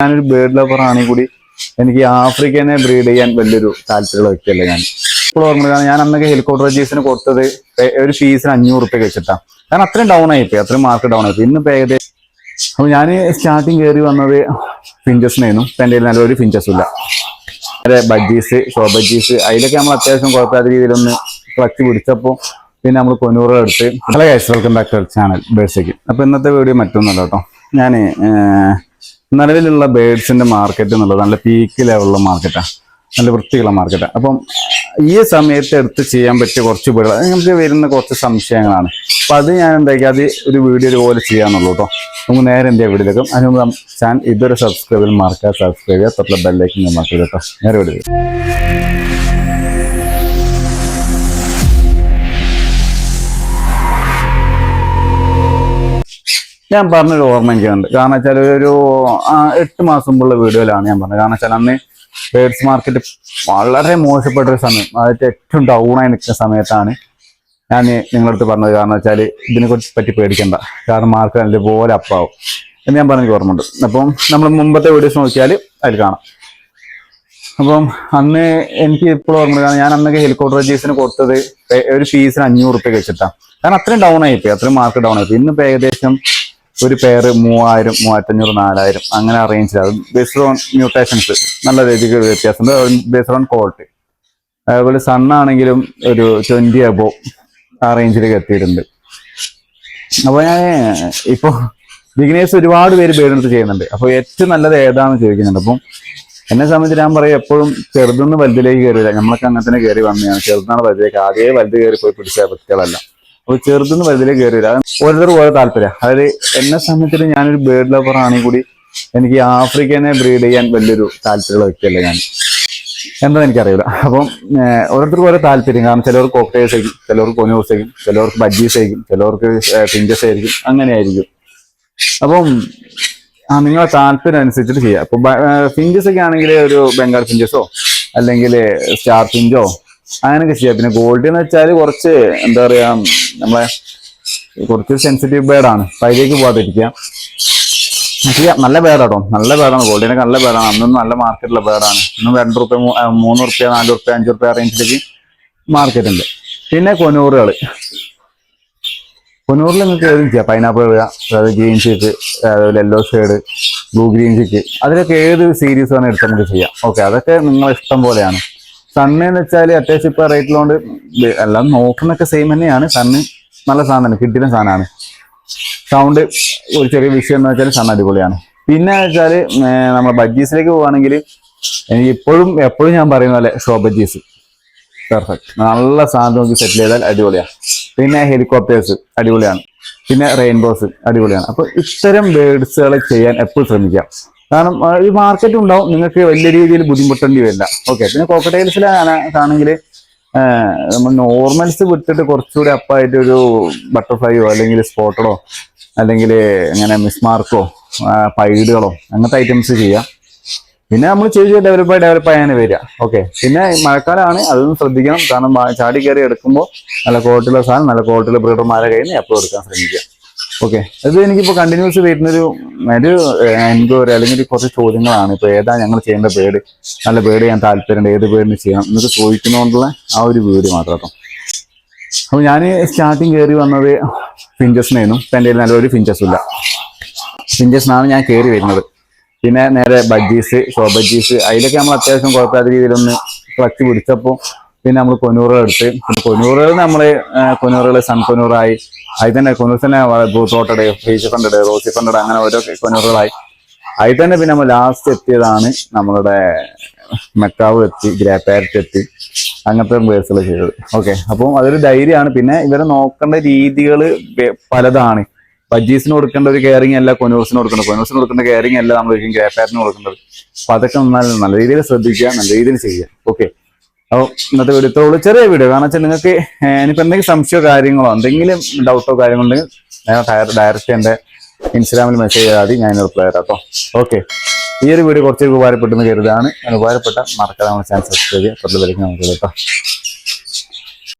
ഞാനൊരു bird lover ആണെങ്കിൽ കൂടി എനിക്ക് ആഫ്രിക്കനെ ബ്രീഡ് ചെയ്യാൻ വലിയൊരു താല്പര്യമുള്ള വ്യക്തിയല്ല ഞാൻ. ഇപ്പോൾ ഓർമ്മ ഞാൻ അന്നൊക്കെ ഹെലികോപ്റ്റർ ജീസിന് കൊടുത്തത് ഒരു പീസിന് 500 റുപ്യ വെച്ചിട്ടാണ്. കാരണം അത്രയും ഡൗൺ ആയിപ്പോയി, അത്രയും മാർക്ക് ഡൗൺ ആയിപ്പോയി. ഇന്നിപ്പോൾ ഏകദേശം അപ്പോൾ ഞാൻ സ്റ്റാർട്ടിങ് കയറി വന്നത് ഫിഞ്ചസിനായിരുന്നു. എൻ്റെ നല്ലൊരു ഫിഞ്ചസും ഇല്ല. ബഡ്ജീസ്, ഷോ ബഡ്ജീസ്, അതിലൊക്കെ നമ്മൾ അത്യാവശ്യം കുഴപ്പമില്ലാത്ത രീതിയിലൊന്ന് ക്ലച്ച് പിടിച്ചപ്പോൾ പിന്നെ നമ്മൾ കൊനൂറ് എടുത്ത്. Hello guys, welcome back to channel ബേഡ്സേക്ക്. അപ്പോൾ ഇന്നത്തെ വീഡിയോ മറ്റൊന്നുമല്ല കേട്ടോ. ഞാൻ നിലവിലുള്ള ബേഡ്സിന്റെ മാർക്കറ്റ് എന്നുള്ളത് നല്ല പീക്ക് ലെവലുള്ള മാർക്കറ്റാണ്, നല്ല വൃത്തിയുള്ള മാർക്കറ്റാണ്. അപ്പം ഈ സമയത്ത് എടുത്ത് ചെയ്യാൻ പറ്റിയ കുറച്ച് വീടുകൾ നമുക്ക് വരുന്ന കുറച്ച് സംശയങ്ങളാണ്. അപ്പം അത് ഞാൻ എന്താക്കി അത് ഒരു വീഡിയോ പോലെ ചെയ്യാന്നുള്ളൂ കേട്ടോ. നമുക്ക് നേരെ എൻ്റെ വീഡിയോയിലേക്കും അതിന് ചാനൽ ഇതൊരു സബ്സ്ക്രൈബ് മാർക്കുക, സബ്സ്ക്രൈബ് ചെയ്യുക, തൊട്ടുള്ള ബെല്ലേക്ക് മാർക്കുക കേട്ടോ. നേരെ വീഡിയോ. ഞാൻ പറഞ്ഞൊരു ഓർമ്മ എനിക്കുണ്ട്. കാരണം വെച്ചാൽ ഒരു 8 മാസം മുമ്പുള്ള വീഡിയോയിലാണ് ഞാൻ പറഞ്ഞത്. കാരണം വെച്ചാൽ അന്ന് ബേഡ്സ് മാർക്കറ്റ് വളരെ മോശപ്പെട്ടൊരു സമയം, അതായത് ഏറ്റവും ഡൗണായി നിൽക്കുന്ന സമയത്താണ് ഞാൻ നിങ്ങളുടെ അടുത്ത് പറഞ്ഞത്. കാരണം വെച്ചാൽ ഇതിനെക്കുറിച്ച് പറ്റി പേടിക്കണ്ട, കാരണം മാർക്കറ്റ് നല്ലപോലെ അപ്പാവും എന്ന് ഞാൻ പറഞ്ഞ ഓർമ്മയുണ്ട്. അപ്പം നമ്മൾ മുമ്പത്തെ വീഡിയോസ് നോക്കിയാൽ അതിൽ കാണാം. അപ്പം അന്ന് എനിക്ക് ഇപ്പോഴും ഓർമ്മ, കാരണം ഞാൻ അന്നൊക്കെ ഹെലികോപ്റ്റർ ജീസിന് കൊടുത്തത് ഒരു പീസിന് 500 റുപ്യ വെച്ചിട്ടാണ്. കാരണം അത്രയും ഡൗൺ ആയിപ്പോയി, അത്രയും മാർക്ക് ഡൗൺ ആയിപ്പോയി. ഇന്നിപ്പോൾ ഏകദേശം ഒരു പെയർ 3000, 3500, 4000 അങ്ങനെ അറേഞ്ച്. ബേസ്ഡ് ഓൺ മ്യൂട്ടേഷൻസ് നല്ല രീതിക്ക് വ്യത്യാസമുണ്ട്, ബേസ്ഡ് ഓൺ ക്വാളിറ്റി. അതുപോലെ സണ്ണാണെങ്കിലും ഒരു 20 അബോവ് ആ റേഞ്ചിലേക്ക് എത്തിയിട്ടുണ്ട്. അപ്പോൾ ഞാൻ ഇപ്പോൾ ബിഗിനേഴ്സ് ഒരുപാട് പേര് ബേഡെടുത്ത് ചെയ്യുന്നുണ്ട്. അപ്പോൾ ഏറ്റവും നല്ലത് ഏതാണെന്ന് ചോദിക്കുന്നുണ്ട്. അപ്പം എന്നെ സംബന്ധിച്ച് ഞാൻ പറയും, എപ്പോഴും ചെറുതൊന്ന് വലുതിലേക്ക് കയറിയില്ല. നമ്മളൊക്കെ അങ്ങനെ തന്നെ കയറി വന്നതാണ്. ചെറുതാണ് വലുതിലേക്ക്, ആദ്യമേ വലുത് കയറി പോയി പിടിച്ച വ്യക്തികളല്ല. അപ്പോൾ ചെറുതൊന്ന് വലുതിലേക്ക് കയറിയില്ല. ഓരോരുത്തർ ഓരോ താല്പര്യം. അതായത് എന്നെ സംബന്ധിച്ചിട്ട് ഞാനൊരു ബേർഡ് ലവർ ആണെങ്കിൽ കൂടി എനിക്ക് ആഫ്രിക്കനെ ബ്രീഡ് ചെയ്യാൻ വലിയൊരു താല്പര്യമുള്ള വ്യക്തിയല്ല ഞാൻ. എന്താണെന്ന് എനിക്കറിയില്ല. അപ്പം ഓരോരുത്തർക്ക് ഓരോ താല്പര്യം. കാരണം ചിലവർക്ക് കോക്ടൈൽസ് ആയിരിക്കും, ചിലവർക്ക് കൊനൂർസ് ആയിരിക്കും, ചിലവർക്ക് ബഡ്ജീസ് ആയിരിക്കും, ചിലവർക്ക് ഫിഞ്ചസ് ആയിരിക്കും, അങ്ങനെയായിരിക്കും. അപ്പം നിങ്ങളെ താല്പര്യം അനുസരിച്ചിട്ട് ചെയ്യാം. ഇപ്പൊ ഫിഞ്ചസ് ഒക്കെ ആണെങ്കിൽ ഒരു ബംഗാൾ ഫിഞ്ചസോ അല്ലെങ്കിൽ സ്റ്റാർ ഫിഞ്ചോ അങ്ങനെയൊക്കെ ചെയ്യാം. പിന്നെ ഗോൾഡ് എന്ന് വെച്ചാൽ കുറച്ച് എന്താ പറയാ, നമ്മളെ കുറച്ച് സെൻസിറ്റീവ് ബേർഡാണ്. അപ്പൊ അതിലേക്ക് പോകാതിരിക്കുക. ചെയ്യാം, നല്ല ബേർഡാട്ടോ, നല്ല ബേർഡാണ്. ഗോൾഡിനൊക്കെ നല്ല ബേർഡാണ്. അന്നൊന്നും നല്ല മാർക്കറ്റുള്ള ബേർഡാണ്. ഇന്നും 2 റുപ്യ, 3 റുപ്യ, 4 റുപ്യ, 5 റുപ്യ റേഞ്ചിലേക്ക് മാർക്കറ്റ് ഉണ്ട്. പിന്നെ കൊനൂറുകൾ, കൊനൂറിൽ നിങ്ങൾക്ക് ഏതും ചെയ്യാം. പൈനാപ്പിൾ ഇടുക, അതായത് green sheet, yellow shade, blue green sheet, അതിലൊക്കെ ഏത് സീരീസ് വേണം എടുത്ത് നമുക്ക് ചെയ്യാം. ഓക്കെ, അതൊക്കെ നിങ്ങളെ ഇഷ്ടം പോലെയാണ്. സണ്ണെന്ന് വെച്ചാൽ അത്യാവശ്യം ഇപ്പോൾ റേറ്റിലുകൊണ്ട് എല്ലാം നോക്കുന്നൊക്കെ സെയിം തന്നെയാണ്. സണ്ണ് നല്ല സാധനമാണ്, കിട്ടിയ സാധനമാണ്. സൗണ്ട് ഒരു ചെറിയ വിഷയം എന്ന് വെച്ചാൽ സണ്ണ് അടിപൊളിയാണ്. പിന്നെ വെച്ചാൽ നമ്മൾ ബഡ്ജീസിലേക്ക് പോവുകയാണെങ്കിൽ എനിക്ക് എപ്പോഴും ഞാൻ പറയുന്ന പോലെ ഷോ ബഡ്ജീസ് പെർഫെക്റ്റ്, നല്ല സാധനം നോക്കി സെറ്റിൽ ചെയ്താൽ അടിപൊളിയാണ്. പിന്നെ ഹെലികോപ്റ്റേഴ്സ് അടിപൊളിയാണ്. പിന്നെ റെയിൻബോസ് അടിപൊളിയാണ്. അപ്പോൾ ഇത്തരം ബേഡ്സുകളെ ചെയ്യാൻ എപ്പോഴും ശ്രമിക്കാം. കാരണം ഈ മാർക്കറ്റ് ഉണ്ടാവും, നിങ്ങൾക്ക് വലിയ രീതിയിൽ ബുദ്ധിമുട്ടേണ്ടി വരില്ല. ഓക്കെ, പിന്നെ കോക്കറ്റൈൽസിലാണെങ്കിൽ നമ്മൾ നോർമൽസ് വിട്ടിട്ട് കുറച്ചുകൂടി അപ്പായിട്ട് ഒരു ബട്ടർഫ്ലൈയോ അല്ലെങ്കിൽ സ്പോട്ടഡോ അല്ലെങ്കിൽ ഇങ്ങനെ മിസ്മാർക്കോ പൈഡുകളോ അങ്ങനത്തെ ഐറ്റംസ് ചെയ്യാം. പിന്നെ നമ്മൾ ചെയ്ത് ഡെവലപ്പായി അങ്ങനെ വരിക. ഓക്കെ, പിന്നെ മഴക്കാലമാണ്, അതൊന്നും ശ്രദ്ധിക്കണം. കാരണം ചാടി കയറി എടുക്കുമ്പോൾ നല്ല ക്വാളിറ്റിയുള്ള സാധനം, നല്ല ക്വാളിറ്റിയുള്ള ബ്രീഡർമാരെ കയ്യിൽ നിന്ന് എപ്പോഴും എടുക്കാൻ ശ്രമിക്കുക. ഓക്കെ, അത് എനിക്കിപ്പോൾ കണ്ടിന്യൂസ് വരുന്നൊരു എൻക്വയറി അല്ലെങ്കിൽ കുറച്ച് ചോദ്യങ്ങളാണ്. ഇപ്പോൾ ഏതാ ഞങ്ങൾ ചെയ്യേണ്ട ബേഡ്, നല്ല ബേഡ് ചെയ്യാൻ താല്പര്യമുണ്ട്, ഏത് ബേഡിന് ചെയ്യണം എന്നൊക്കെ ചോദിക്കുന്നതുകൊണ്ടുള്ള ആ ഒരു വീഡിയോ മാത്രം കേട്ടോ. അപ്പോൾ ഞാൻ സ്റ്റാർട്ടിങ് കയറി വന്നത് ഫിഞ്ചസിനായിരുന്നു. ഇപ്പം എൻ്റെ നല്ലൊരു ഫിഞ്ചസും ഇല്ല. ഫിഞ്ചസിനാണ് ഞാൻ കയറി വരുന്നത്. പിന്നെ നേരെ ബഡ്ജീസ്, ഷോ ബഡ്ജീസ്, അതിലൊക്കെ നമ്മൾ അത്യാവശ്യം കുഴപ്പമില്ലാത്ത രീതിയിലൊന്ന് ക്ലച്ച് പിടിച്ചപ്പോൾ പിന്നെ നമ്മൾ കൊനൂറുകൾ എടുത്ത്. പിന്നെ കൊനൂറുകൾ കൊനൂറുകൾ സൺ കൊനൂറായി, അതിൽ തന്നെ കൊനൂർസ് തന്നെ ബ്ലൂത്തോട്ടഡ്, ഫേസ് ഫണ്ടഡ്, റോസി ഫണ്ടഡ്, അങ്ങനെ ഓരോ കൊനൂറുകളായി. അതിൽ തന്നെ പിന്നെ നമ്മൾ ലാസ്റ്റ് എത്തിയതാണ് നമ്മളുടെ മെക്കാവ് എത്തി, ഗ്രേ പാരറ്റ് എത്തി, അങ്ങനത്തെ ബേഴ്സുകൾ ചെയ്തത്. ഓക്കെ, അപ്പം അതൊരു ധൈര്യമാണ്. പിന്നെ ഇവരെ നോക്കേണ്ട രീതികൾ പലതാണ്. ബഡ്ജീസിന് കൊടുക്കേണ്ട ഒരു കെയറിങ് അല്ല കൊനൂർസിന് കൊടുക്കേണ്ടത്, കൊനൂർസിന് കൊടുക്കേണ്ട കെയറിങ് അല്ല നമ്മൾ ഗ്രേ പാരറ്റിന് കൊടുക്കേണ്ടത്. അപ്പൊ അതൊക്കെ നല്ല രീതിയിൽ ശ്രദ്ധിക്കുക, നല്ല രീതിയിൽ ചെയ്യുക. ഓക്കെ, അപ്പോൾ ഇന്നത്തെ വീഡിയോ ഇത്രേ ഉള്ളൂ, ചെറിയ വീഡിയോ. കാരണം വെച്ചാൽ നിങ്ങൾക്ക് ഇനിയിപ്പോൾ എന്തെങ്കിലും സംശയമോ കാര്യങ്ങളോ എന്തെങ്കിലും ഡൗട്ടോ കാര്യങ്ങളോ ഉണ്ടെങ്കിൽ ഡയറക്റ്റ് എൻ്റെ ഇൻസ്റ്റാഗ്രാമിൽ മെസ്സേജ് ചെയ്താൽ മതി, ഞാൻ റിപ്ലൈ തരാം കേട്ടോ. ഓക്കെ, ഈ ഒരു വീഡിയോ കുറച്ച് ഉപകാരപ്പെട്ടെന്ന് കരുതാണ്. ഉപകാരപ്പെട്ട മറക്കാതെ നമ്മൾ ചാനൽ സബ്സ്ക്രൈബ് ചെയ്യുക, തൊട്ട് വിളിക്കാൻ നമുക്ക് കേട്ടോ.